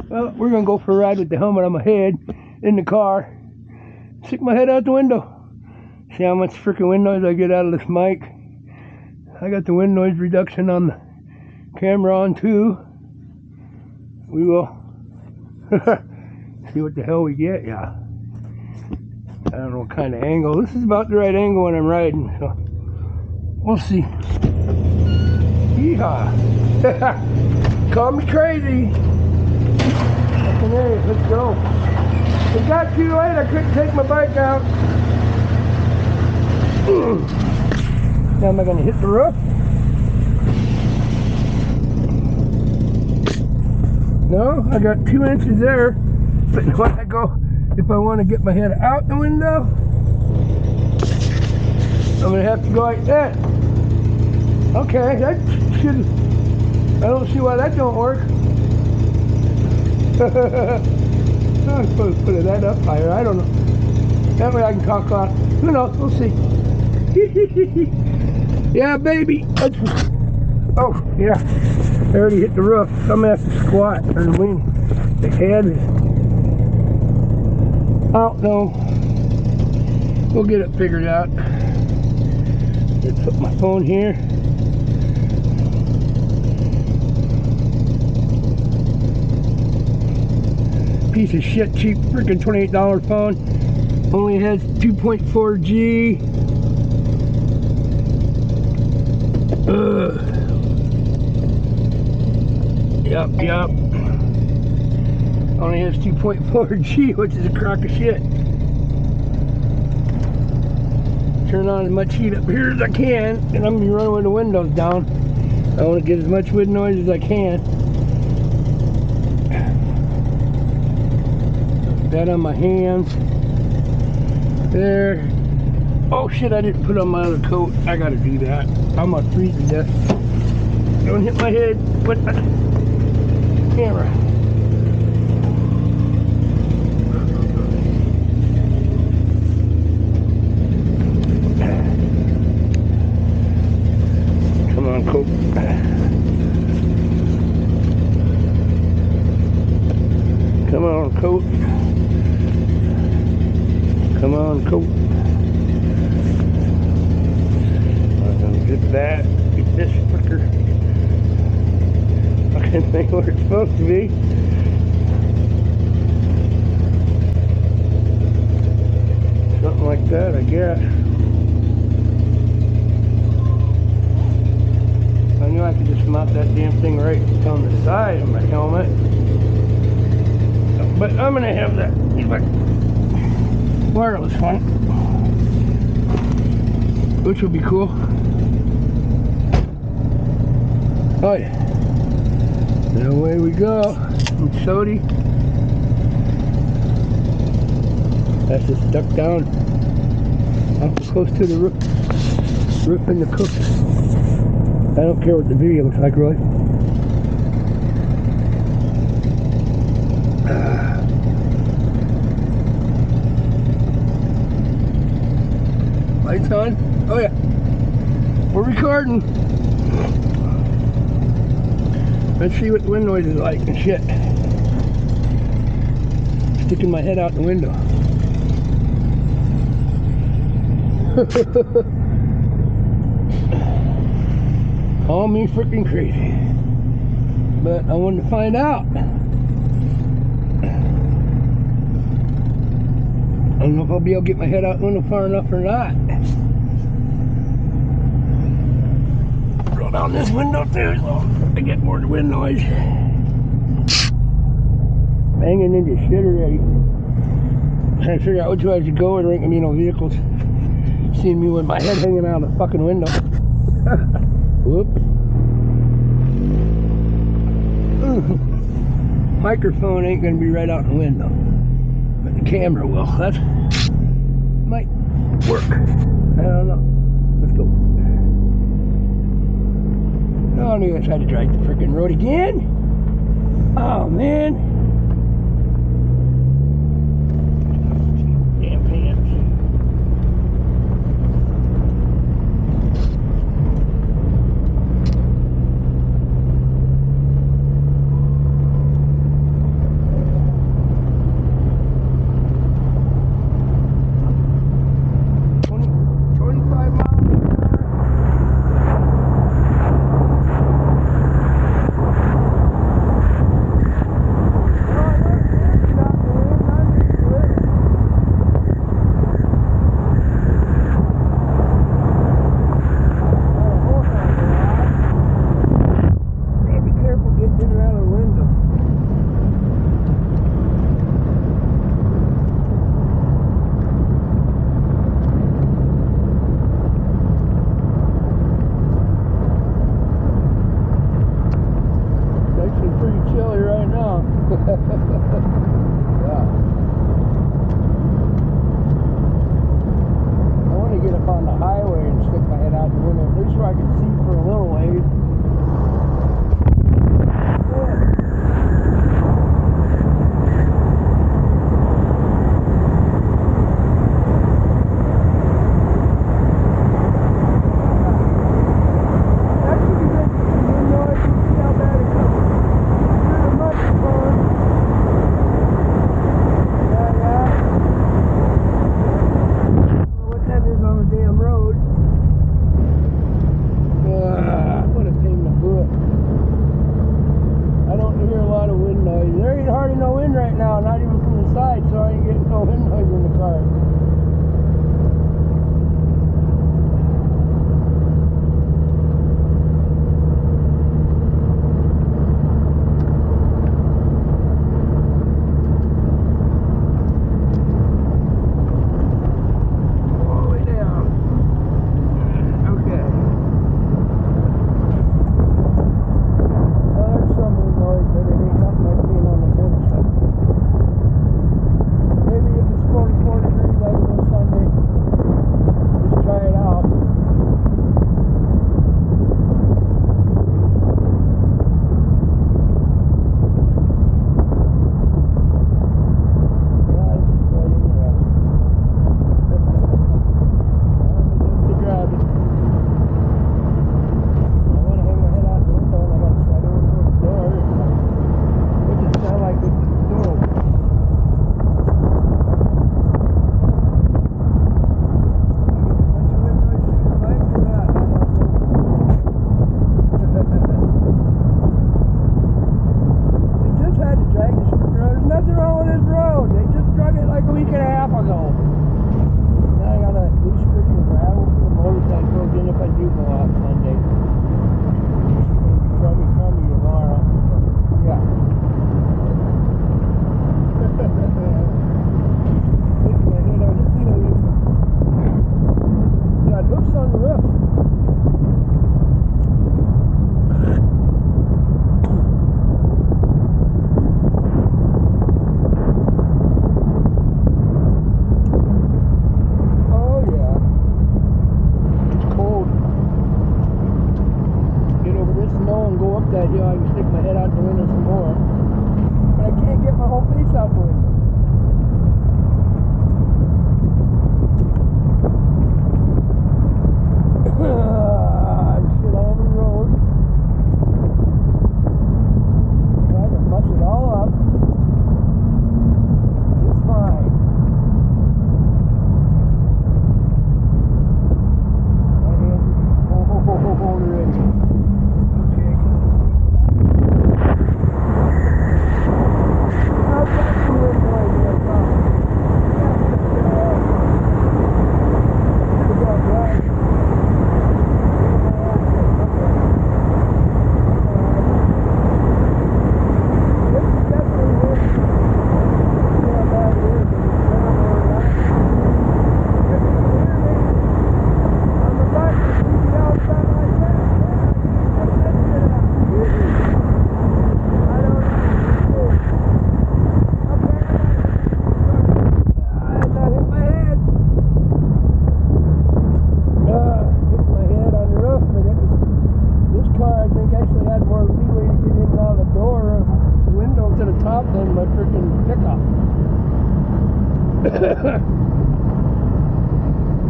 Well, we're gonna go for a ride with the helmet on my head in the car. Stick my head out the window. See how much freaking wind noise I get out of this mic. I got the wind noise reduction on the camera on too. We will see what the hell we get. Yeah, I don't know what kind of angle. This is about the right angle when I'm riding, so we'll see. Yeehaw. Call me crazy. Fucking A, let's go. It got too late, I couldn't take my bike out. Now am I gonna hit the roof? No, I got 2 inches there. But when I go, if I want to get my head out the window, I'm gonna have to go like that. Okay, that should. I don't see why that don't work. I'm supposed to put that up higher. I don't know. That way I can talk on. Who knows? We'll see. Yeah, baby. Oh, yeah. I already hit the roof. So I'm gonna have to squat or lean the head. I don't know. We'll get it figured out. Let's put my phone here. Piece of shit, cheap freaking $28 phone. Only has 2.4G. Yep. Only has 2.4G, which is a crock of shit. Turn on as much heat up here as I can, and I'm gonna be running with the windows down. I want to get as much wind noise as I can. That on my hands. There. Oh shit, I didn't put on my other coat. I gotta do that. I'm gonna freeze to death. Don't hit my head with the camera. Come on, coat. Come on, coat. Come on, coat. I'm gonna get that. Get this fucker. Fucking thing where it's supposed to be. Something like that, I guess. I knew I could just mount that damn thing right on the side of my helmet. But I'm gonna have that wireless one, which will be cool. Oh yeah. And away we go. Some sody. That's just stuck down awful close to the roof in the cook. I don't care what the video looks like, really. Lights on? Oh yeah. We're recording. Let's see what the wind noise is like and shit. Sticking my head out the window. Call me freaking crazy. But I wanted to find out. I don't know if I'll be able to get my head out the window far enough or not. Roll down this window too so I get more wind noise. Banging into shit already. Trying to figure out which way I should go and there ain't gonna be no vehicles seeing me with my head hanging out of the fucking window. Whoops. Microphone ain't gonna be right out the window. But the camera will. That might work. I don't know. Let's go. Oh, I'm gonna try to drive the freaking road again. Oh man. Damn pants. Yeah. I want to get up on the highway and stick my head out the window, at least where I can see for a little ways.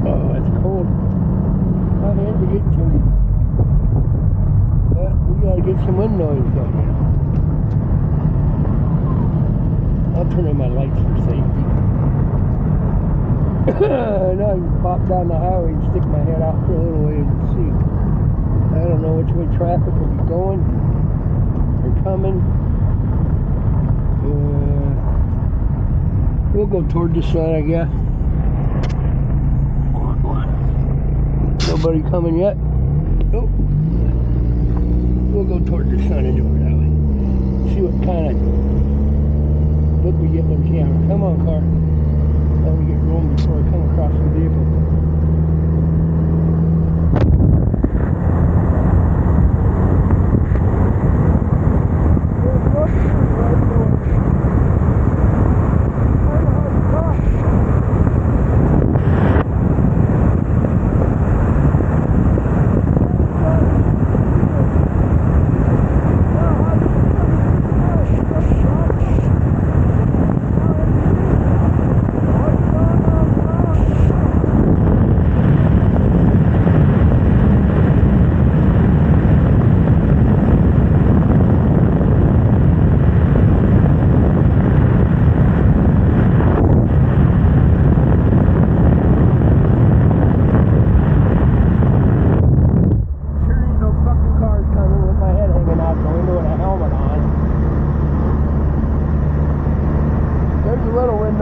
Oh, it's cold. My hands are getting chilly. But we gotta get some wind noise done. I'll turn on my lights for safety. Now I can pop down the highway and stick my head out for a little ways and see. I don't know which way traffic will be going or coming. We'll go toward this side, I guess. Nobody coming yet? Nope. We'll go toward this side and do it that way. See what kind of look we get with the camera. Come on, car. Let me get rolling before I come across the vehicle.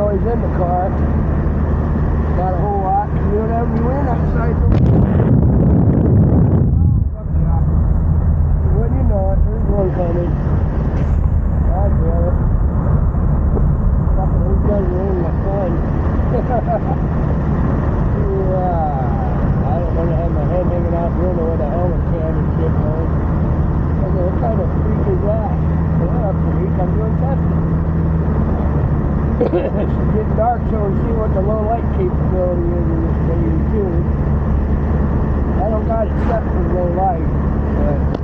noise in the car. Not a whole lot. You don't have any wind outside. When you know it, there's one coming. God damn it. Fucking those guys are in my fun. I don't want to have my head hanging out the window with a helmet can and shit going. I go, what kind of freak is that? Well, I'm not a freak, I'm doing testing. It's getting dark, so we see what the low light capability is in this baby too. I don't got it set for low light, but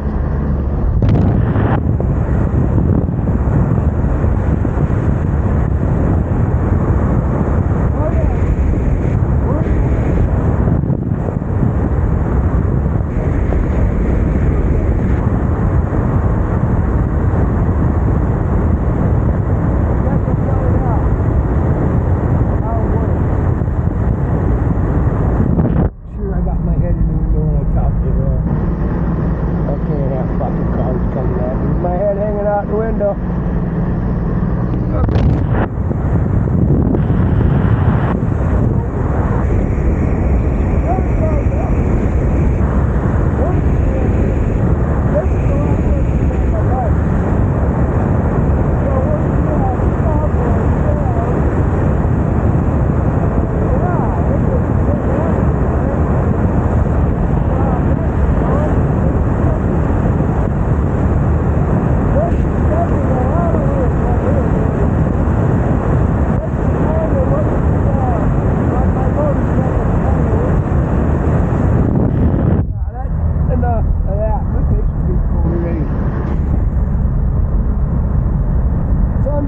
out the window.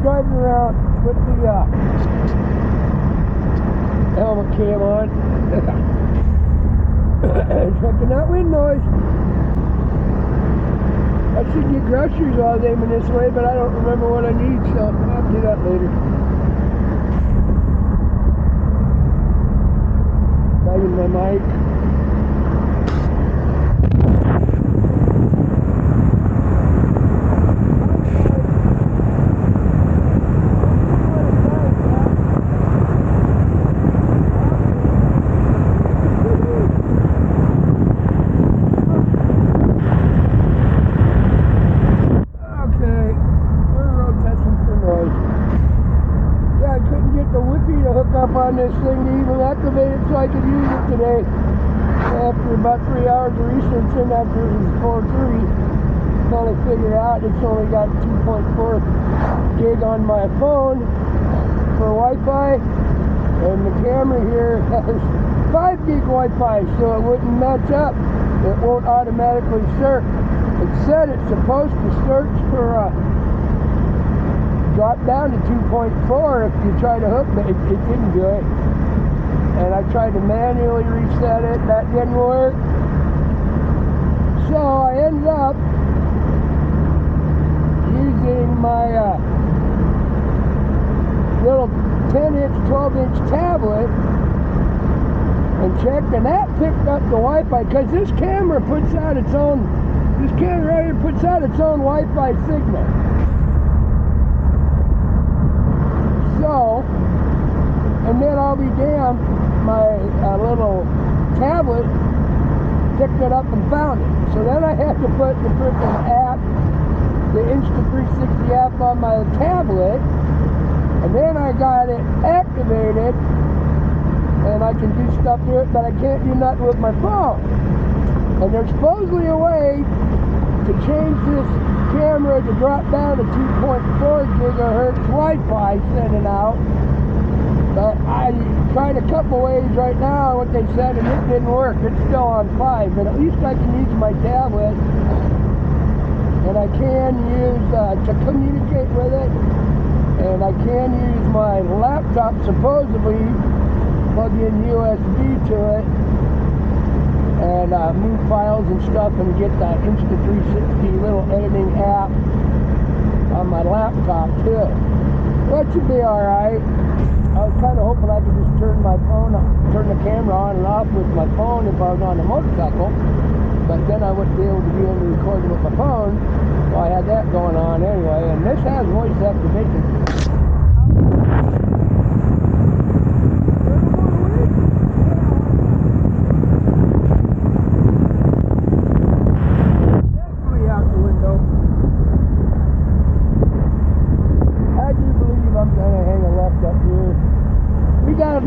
Driving around with the helmet cam on. Checking that wind noise. I should get groceries while I was aiming this way, but I don't remember what I need, so I'll do that later. Driving my mic. On this thing to even activate it so I could use it today. After about 3 hours of researching after it was 4:30, finally figured out it's only got 2.4 gig on my phone for Wi-Fi, and the camera here has 5 gig Wi-Fi, so it wouldn't match up. It won't automatically search. It said it's supposed to search for drop down to 2.4 if you try to hook it. It didn't do it. And I tried to manually reset it. That didn't work. So I ended up using my little 10-inch, 12-inch tablet and checked, and that picked up the Wi-Fi, because this camera puts out its own, this camera right here puts out its own Wi-Fi signal. So, and then I'll be damned, my little tablet picked it up and found it. So then I had to put the freaking app, the Insta360 app on my tablet, and then I got it activated, and I can do stuff to it, but I can't do nothing with my phone. And there's supposedly a way to change this camera to drop down to 2.4 gigahertz Wi-Fi sending out, but I tried a couple ways right now what they said, and it didn't work. It's still on 5, but at least I can use my tablet, and I can use to communicate with it, and I can use my laptop, supposedly plug in USB to it and move files and stuff, and get that Insta360 little editing app on my laptop too. That should be alright. I was kind of hoping I could just turn the camera on and off with my phone if I was on a motorcycle, but then I wouldn't be able to do any recording with my phone, so I had that going on anyway. And this has voice activation.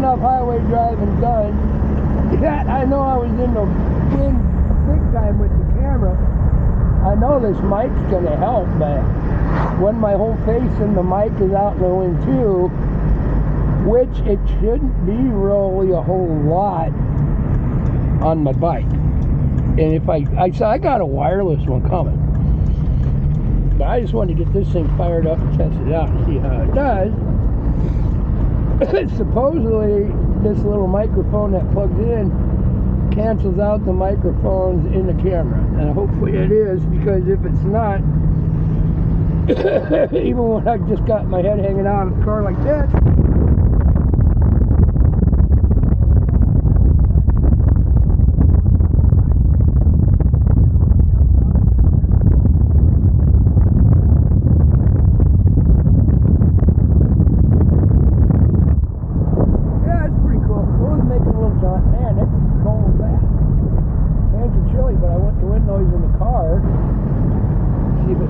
off highway driving done. Yeah, I know I was in the wind big time with the camera. I know this mic's gonna help, but when my whole face and the mic is out in the wind too, which it shouldn't be really a whole lot on my bike. And if I got a wireless one coming, but I just wanted to get this thing fired up and test it out and see how it does. Supposedly this little microphone that plugs in cancels out the microphones in the camera, and hopefully it is, because if it's not, even when I just got my head hanging out of the car like that,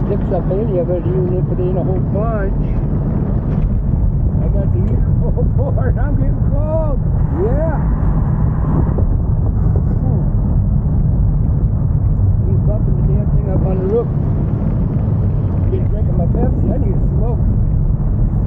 picks up any of it, even if it ain't a whole bunch. I got the heater full board. I'm getting cold. Yeah. Keep bumping the damn thing up on the roof. Keep drinking my Pepsi. I need a smoke.